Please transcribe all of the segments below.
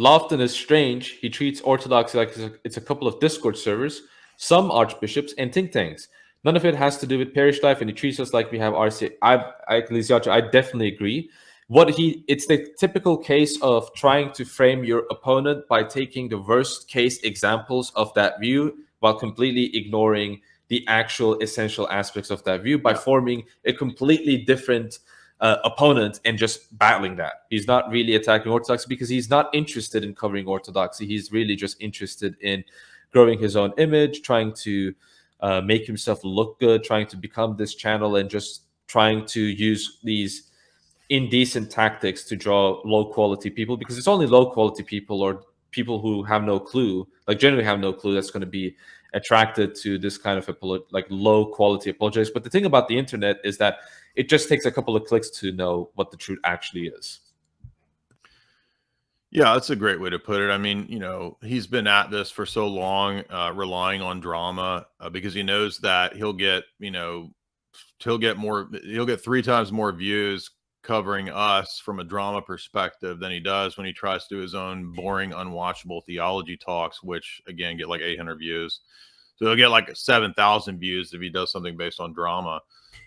Lofton is strange. He treats Orthodoxy like it's a couple of Discord servers, some archbishops, and think tanks. None of it has to do with parish life, and he treats us like we have RC. I definitely agree. It's the typical case of trying to frame your opponent by taking the worst case examples of that view while completely ignoring the actual essential aspects of that view by forming a completely different opponent and just battling that. He's not really attacking Orthodoxy because he's not interested in covering Orthodoxy. He's really just interested in growing his own image, trying to make himself look good, trying to become this channel, and just trying to use these indecent tactics to draw low quality people, because it's only low quality people or people who have no clue, like generally have no clue, that's going to be attracted to this kind of like low quality apologetics. But the thing about the internet is that it just takes a couple of clicks to know what the truth actually is. Yeah, that's a great way to put it. I mean, he's been at this for so long, relying on drama because he knows that he'll get 3 times more views covering us from a drama perspective than he does when he tries to do his own boring, unwatchable theology talks, which again get like 800 views. So he'll get like 7,000 views if he does something based on drama.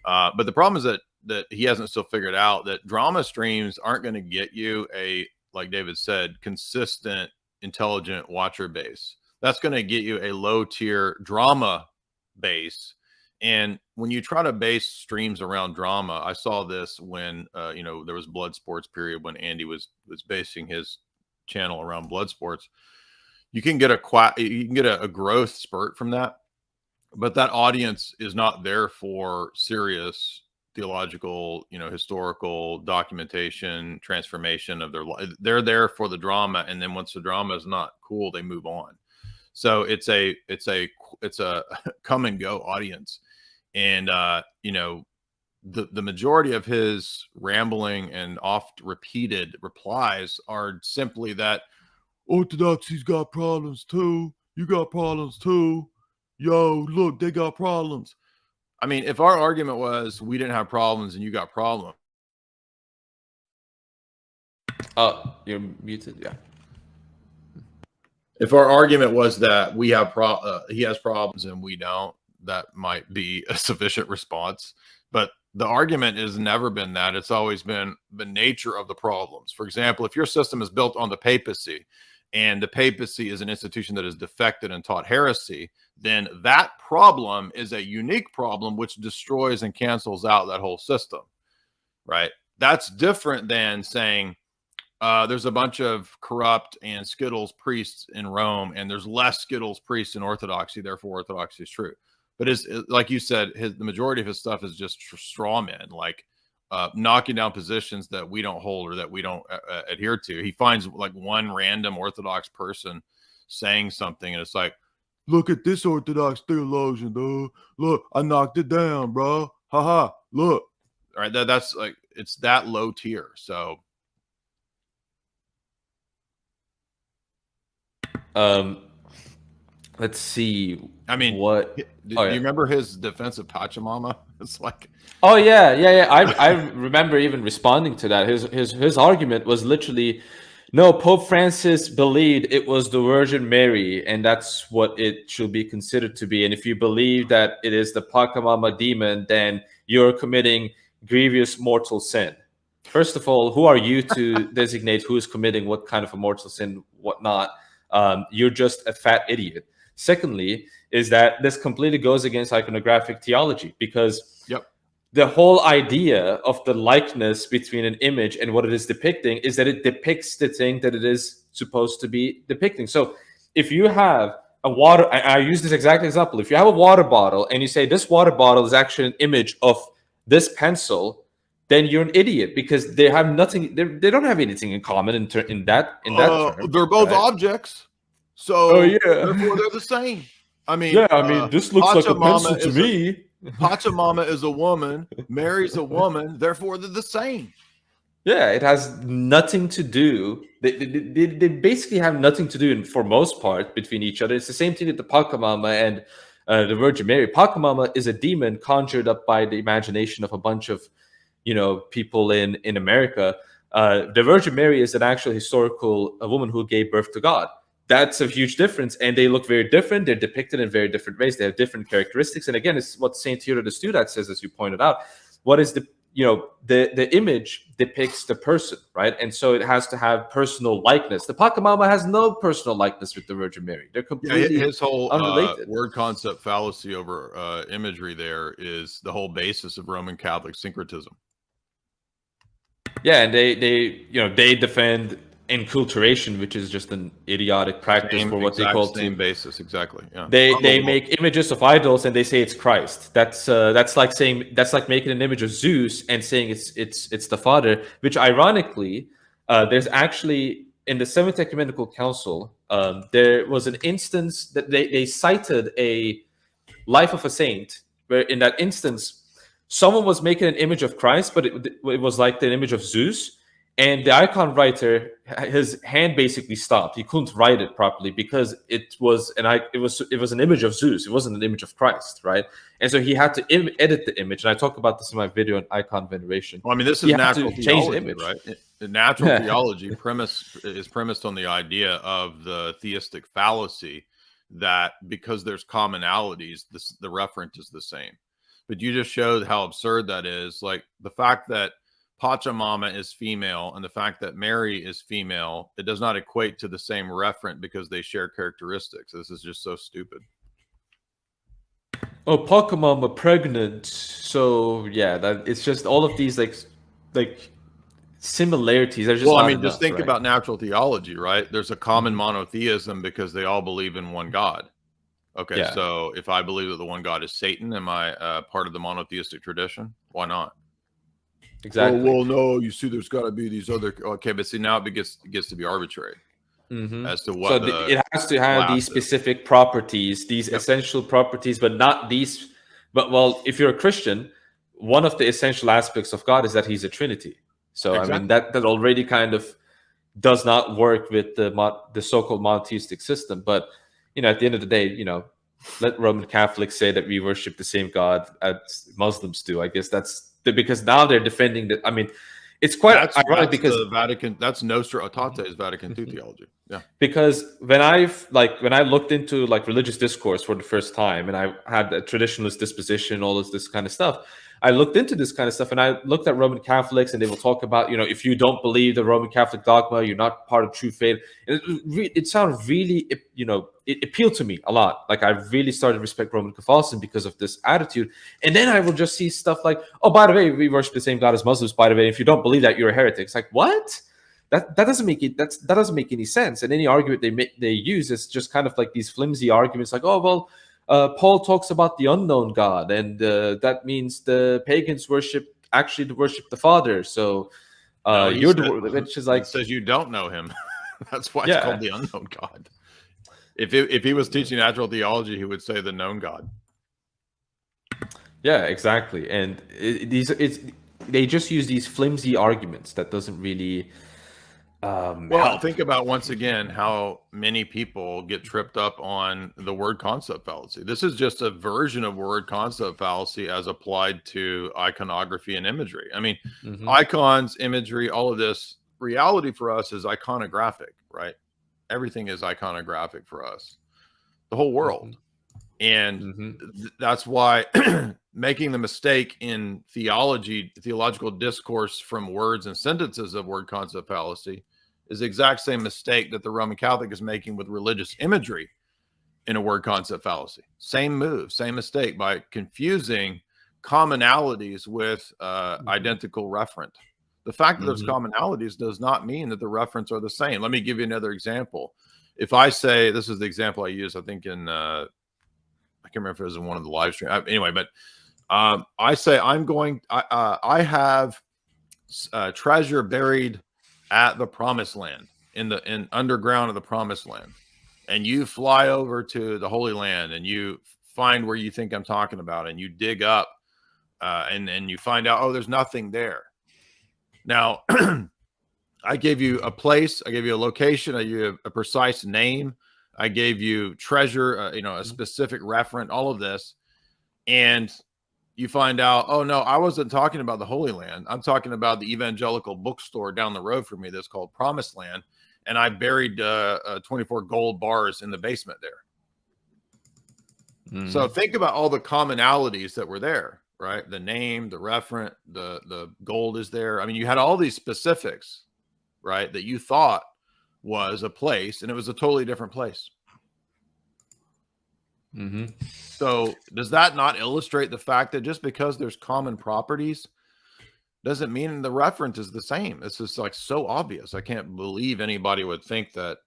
But the problem is that he hasn't still figured out that drama streams aren't going to get you like David said, consistent, intelligent watcher base. That's going to get you a low tier drama base. And when you try to base streams around drama, I saw this when, there was blood sports period when Andy was basing his channel around blood sports. You can get a growth spurt from that, but that audience is not there for serious theological, historical documentation, transformation of their life. They're there for the drama, and then once the drama is not cool, they move on. So it's a come and go audience, and the majority of his rambling and oft repeated replies are simply that Orthodoxy's got problems too. You got problems too. Yo, look, they got problems. I mean, if our argument was we didn't have problems and you got problems. Oh, you're muted. Yeah. If our argument was that we have he has problems and we don't, that might be a sufficient response. But the argument has never been that. It's always been the nature of the problems. For example, if your system is built on the papacy, and the papacy is an institution that is defected and taught heresy, then that problem is a unique problem which destroys and cancels out that whole system, right? That's different than saying there's a bunch of corrupt and Skittles priests in Rome, and there's less Skittles priests in Orthodoxy, therefore Orthodoxy is true. But like you said, the majority of his stuff is just straw men, like knocking down positions that we don't hold or that we don't adhere to. He finds like one random Orthodox person saying something, and it's like, look at this Orthodox theologian, dude. Look, I knocked it down, bro. Haha, look. All right, that's like, it's that low tier. So let's see. I mean, do you remember his defense of Pachamama? It's like, oh yeah. I remember even responding to that. His argument was literally, no, Pope Francis believed it was the Virgin Mary, and that's what it should be considered to be. And if you believe that it is the Pachamama demon, then you're committing grievous mortal sin. First of all, who are you to designate who is committing what kind of a mortal sin, what not? You're just a fat idiot. Secondly, is that this completely goes against iconographic theology, because the whole idea of the likeness between an image and what it is depicting is that it depicts the thing that it is supposed to be depicting. So if you have a water, I use this exact example. If you have a water bottle and you say this water bottle is actually an image of this pencil, then you're an idiot, because they have nothing. They don't have anything in common in that term. They're both objects, so therefore they're the same. I mean, this looks like a pencil to me. Pachamama is a woman, Mary's a woman, therefore they're the same. Yeah, it has nothing to do. They basically have nothing to do, for most part, between each other. It's the same thing with the Pachamama and the Virgin Mary. Pachamama is a demon conjured up by the imagination of a bunch of, people in America. The Virgin Mary is an actual historical a woman who gave birth to God. That's a huge difference, and they look very different. They're depicted in very different ways. They have different characteristics, and again, it's what Saint Theodore the Student says, as you pointed out. What is the image depicts the person, right? And so it has to have personal likeness. The Pachamama has no personal likeness with the Virgin Mary. They're completely his whole unrelated. Word concept fallacy over imagery there is the whole basis of Roman Catholic syncretism. Yeah, and they defend enculturation, which is just an idiotic practice for what they call same basis. Exactly. Yeah. They make images of idols and they say it's Christ. That's like making an image of Zeus and saying it's the Father. Which ironically, there's actually in the Seventh Ecumenical Council, there was an instance that they cited a life of a saint, where in that instance someone was making an image of Christ, but it was like the image of Zeus. And the icon writer, his hand basically stopped. He couldn't write it properly because it was an image of Zeus. It wasn't an image of Christ, right? And so he had to edit the image. And I talk about this in my video on icon veneration. Well, I mean, this is natural theology, right? The natural theology is premised on the idea of the theistic fallacy that because there's commonalities, the referent is the same. But you just showed how absurd that is. Like the fact that Pachamama is female and the fact that Mary is female, it does not equate to the same referent because they share characteristics. This is just so stupid. Oh, Pachamama pregnant. So yeah, that it's just all of these like similarities. Are just well, I mean, enough, just think right? about natural theology, right? There's a common monotheism because they all believe in one God. Okay, Yeah. So if I believe that the one God is Satan, am I part of the monotheistic tradition? Why not? Exactly. Well, no. You see, there's got to be these other. Okay, but see, now it gets to be arbitrary as to what. So it has to have these specific properties, these essential properties, but not these. But well, if you're a Christian, one of the essential aspects of God is that He's a Trinity. So I mean that already kind of does not work with the so-called monotheistic system. But at the end of the day, let Roman Catholics say that we worship the same God as Muslims do. I guess that's because now they're defending that. I mean, it's quite ironic because the Vatican, that's Nostra Aetate is Vatican II theology. Yeah. Because when I looked into like religious discourse for the first time, and I had a traditionalist disposition, all this kind of stuff, I looked into this kind of stuff, and I looked at Roman Catholics, and they will talk about, if you don't believe the Roman Catholic dogma, you're not part of true faith. And it sounded really, it appealed to me a lot. Like I really started to respect Roman Catholicism because of this attitude. And then I will just see stuff like, oh, by the way, we worship the same God as Muslims. By the way, if you don't believe that, you're a heretic. It's like, what? That doesn't make it. That doesn't make any sense. And any argument they use is just kind of like these flimsy arguments, like, oh well, Paul talks about the unknown God, and that means the pagans actually worship the Father. So which is like, it says you don't know Him. That's why it's called the unknown God. If he was teaching natural theology, he would say the known God. Yeah, exactly. And they just use these flimsy arguments that doesn't really. Well, think about once again how many people get tripped up on the word concept fallacy. This is just a version of word concept fallacy as applied to iconography and imagery. I mean, icons, imagery, all of this reality for us is iconographic, right? Everything is iconographic for us, the whole world. And that's why making the mistake in theological discourse from words and sentences of word concept fallacy is the exact same mistake that the Roman Catholic is making with religious imagery in a word concept fallacy. Same move, same mistake by confusing commonalities with identical referent. The fact that there's commonalities does not mean that the referents are the same. Let me give you another example. If I say, this is the example I use, I think in, I can't remember if it was in one of the live streams. Anyway, but I say, I have treasure buried at the promised land, in underground of the promised land. And you fly over to the Holy Land and you find where you think I'm talking about, and you dig up and you find out, oh, there's nothing there. Now, I gave you a place, I gave you a location, I gave you a precise name, I gave you treasure, a specific referent, all of this. And you find out, oh no, I wasn't talking about the Holy Land. I'm talking about the evangelical bookstore down the road from me that's called Promised Land, and I buried 24 gold bars in the basement there. So think about all the commonalities that were there, right? The name, the referent, the gold is there. I mean, you had all these specifics, right, that you thought was a place, and it was a totally different place. So does that not illustrate the fact that just because there's common properties doesn't mean the reference is the same? It's just like so obvious. I can't believe anybody would think that.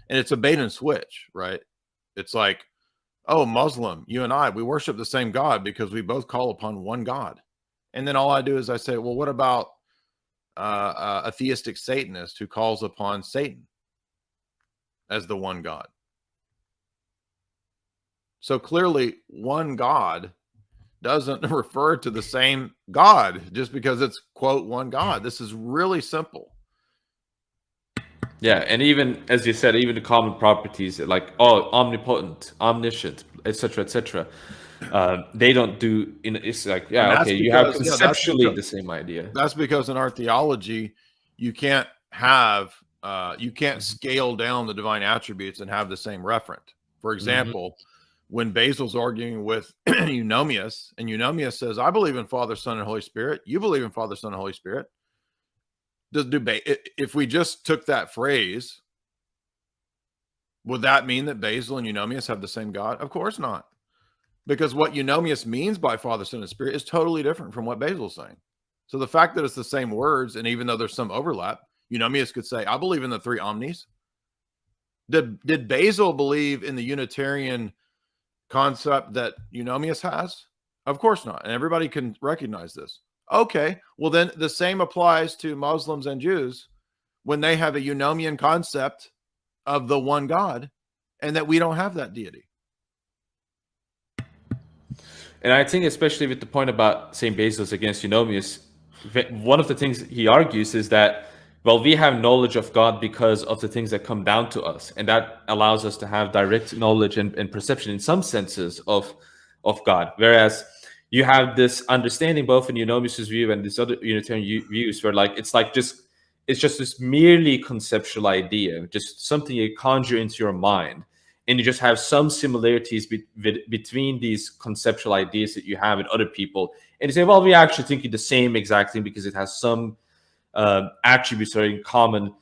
And it's a bait and switch, right? It's like, oh, Muslim, you and I, we worship the same God because we both call upon one God. And then all I do is I say, well, what about a theistic Satanist who calls upon Satan as the one God? So clearly one God doesn't refer to the same God just because it's, quote, one God. This is really simple. Yeah, and even as you said, even the common properties like omnipotent, omniscient, etc., they don't do. It's like okay, you have conceptually the same idea. That's because in our theology, you can't have you can't scale down the divine attributes and have the same referent. For example, when Basil's arguing with Eunomius, and Eunomius says, "I believe in Father, Son, and Holy Spirit. You believe in Father, Son, and Holy Spirit." If we just took that phrase, would that mean that Basil and Eunomius have the same God? Of course not. Because what Eunomius means by Father, Son, and Spirit is totally different from what Basil's saying. So the fact that it's the same words, and even though there's some overlap, Eunomius could say, I believe in the three omnis. Did Basil believe in the Unitarian concept that Eunomius has? Of course not. And everybody can recognize this. Okay, well then the same applies to Muslims and Jews when they have a Eunomian concept of the one God, and that we don't have that deity. And I think especially with the point about St. Basil's against Eunomius, one of the things he argues is that, well, we have knowledge of God because of the things that come down to us, and that allows us to have direct knowledge and perception in some senses of God, whereas you have this understanding both in Eunomius's view and this other Unitarian views where it's just this merely conceptual idea, just something you conjure into your mind. And you just have some similarities between these conceptual ideas that you have with other people. And you say, well, we actually think the same exact thing because it has some attributes that are in common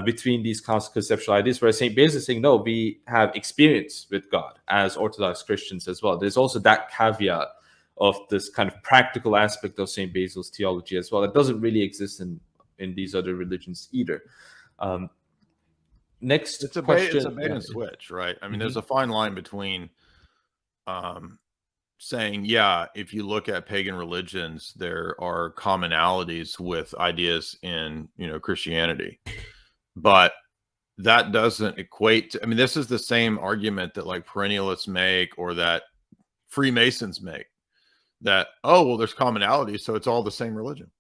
between these conceptual ideas. Whereas St. Basil is saying, no, we have experience with God as Orthodox Christians as well. There's also that caveat of this kind of practical aspect of St. Basil's theology as well. That doesn't really exist in these other religions either. Next question. It's a bait and switch, right? I mean, there's a fine line between saying, yeah, if you look at pagan religions, there are commonalities with ideas in, Christianity. But that doesn't equate to, I mean, this is the same argument that like perennialists make or that Freemasons make. That, oh, well, there's commonalities, so it's all the same religion.